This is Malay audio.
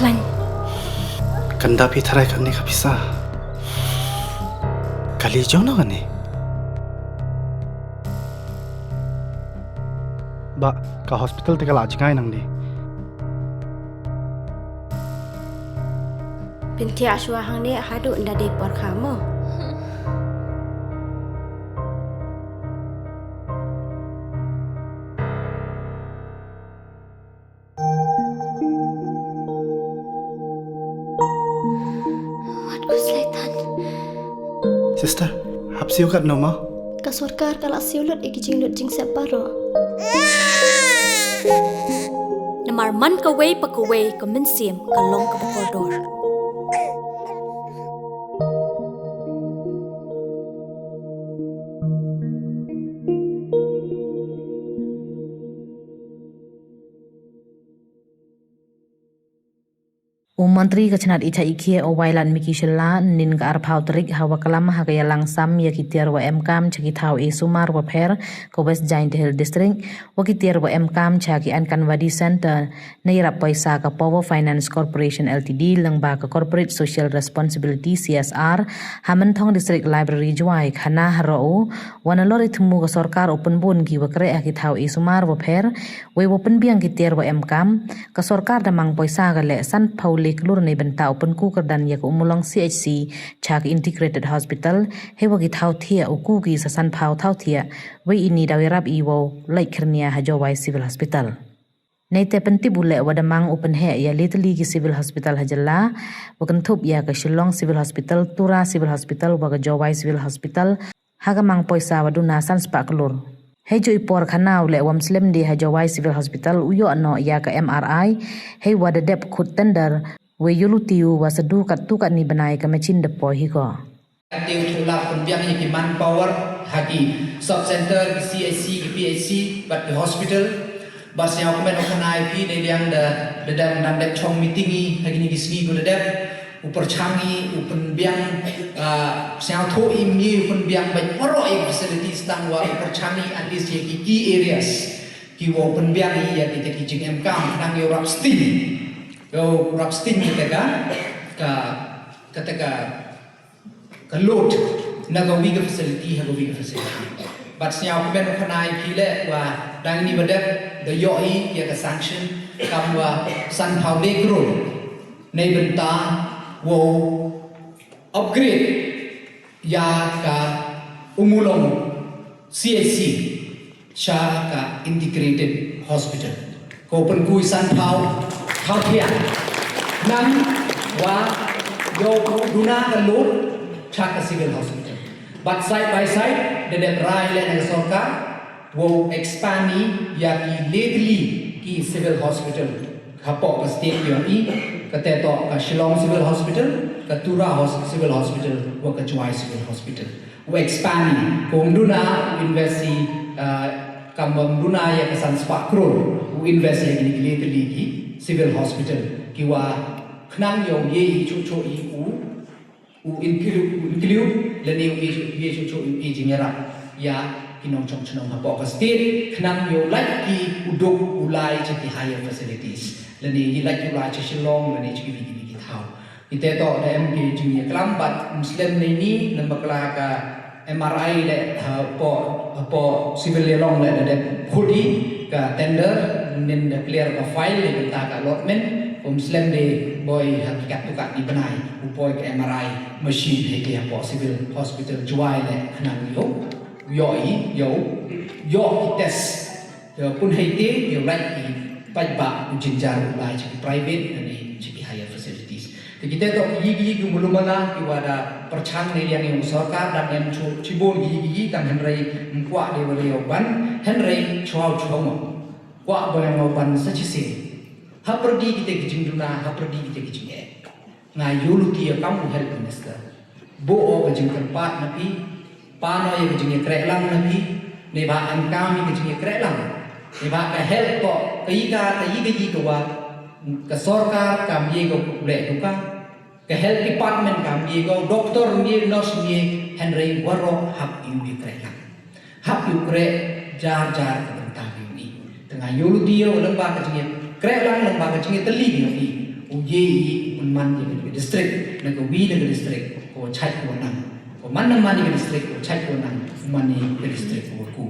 Klan. Kanda pi tharai kan ni kapisa. Kali jauh na kan ni. Ba ka hospital te kala jingai nang ni. Binti aswa hang ni hadu nda de por kamu. Watku selaitan. Sister, hapsiu kat no ma. Ka sarkar kala siulut iki lut jing separo. Namar man ka way pa ka way ka minsim ka long ka bakordor. Menteri Kecnat Ica Ikie o Wailan Miki Shela nin ka arpau terik hawa kalam hagaya langsam ya kitiar wa MKam cakitau Sumar wa Per ko West Giant Hill District wa kitiar wa MKam caki Ankan Wadi Center nairap paisa ka Power Finance Corporation Ltd lengba ka Corporate Social Responsibility CSR Hamantong District Library Juai khana haro wanalori thumu ka sarkar open bun ki wa kre akitau Sumar wa Per we open biang kitiar wa MKam ka sarkar damang paisa ka le san pauli kelur ni bentau penku kerdan ya umulang CHC Chak Integrated Hospital hewa ki thau thia uku ki sasan phau thau thia we ini dawirap iwo lai kernia hajawai civil hospital Naite penti bule wadamang open he ya little ki civil hospital hajalla wakantup ya ka Shillong Civil Hospital Tura Civil Hospital wa ka Jawai Civil Hospital hagamang poisa waduna san spa kelur Hejo ipor khanau le wamslem di Hajawai Civil Hospital uyo ano ya ka MRI he wada dep khut tender we yulutiu wasadu katu kat ni banai ka machin depo hi ko Aktif tulak pembiang yang manpower haki sub center CAC PHC but the hospital bas yang komen okanai pi de yang da dam dan dep chong meeting ni hagi ni gisni go dep upar changi upen biang siang tho imni upen biang baik poro facilities tang wa upar changi at least ye key areas ki wo upen biang ya kita kijing MKam nang yo rapsting yo rapsting kita ka load naga wiga facility hago wiga facility but siang ben khanai pile wa dang ni badak the yoi ya ka sanction kam wa san phau de gro nei benta wo upgrade ya ka umulong CAC sha ka integrated hospital ko pen kui san phau thau thia nan wa yo duna ka load Chaka Civil Hospital. But side by side, the Rai and Soka will expand ya ki lately ki Civil Hospital. Kapok ka state yung kateto ka Shillong Civil Hospital, ka Tura Civil Hospital, wa ka Juai Civil Hospital. Will expand kung duna investi kambang duna ya ka San Spakro, invest ya ki lately ki Civil Hospital. Kiwa knang yung ye chucho include le new ye chu engineer ya kinong chong chnong ha ka state khnang yo like ki udok ulai chati higher facilities le ni like ulai chi Shillong le ni chi ki thau ite to da mp junior klam bat muslim ni nambakla ka MRI le po civil long le da khudi ka tender nin da clear ka file le ta ka allotment Muslim de boy hakikat tukak di benai upoi ke MRI machine he ke po civil hospital juai le khnang yo test pun haite yo right ki pajba jinjar ulai chi private ni chi higher facilities kita to yi gumulumana ki wada perchang ne yang sarkar dan yang cibon yi kan henry mkwa de wale ban henry chwau chwau kwa boyang ban sachisi haperdi kita kijing duna haperdi kita kijing ngai yuluti ya kamu health minister bo o kijing tempat napi pano ya kijing krelang napi ne ba am kami kijing krelang ne ba ka health ko kai ga wa ka sarkar kam ye go le tuka ka health department kam ye go doctor ye nurse ye henry waro hap yu krelang hap yu kre jar ka tentang ini tengah yuluti ya ulang ba kijing Kaya lang lembaga cingit teli ni uji man di distrik naga wi naga distrik ko chai ko nan ko man man di distrik ko chai ko nan man ni distrik ko ku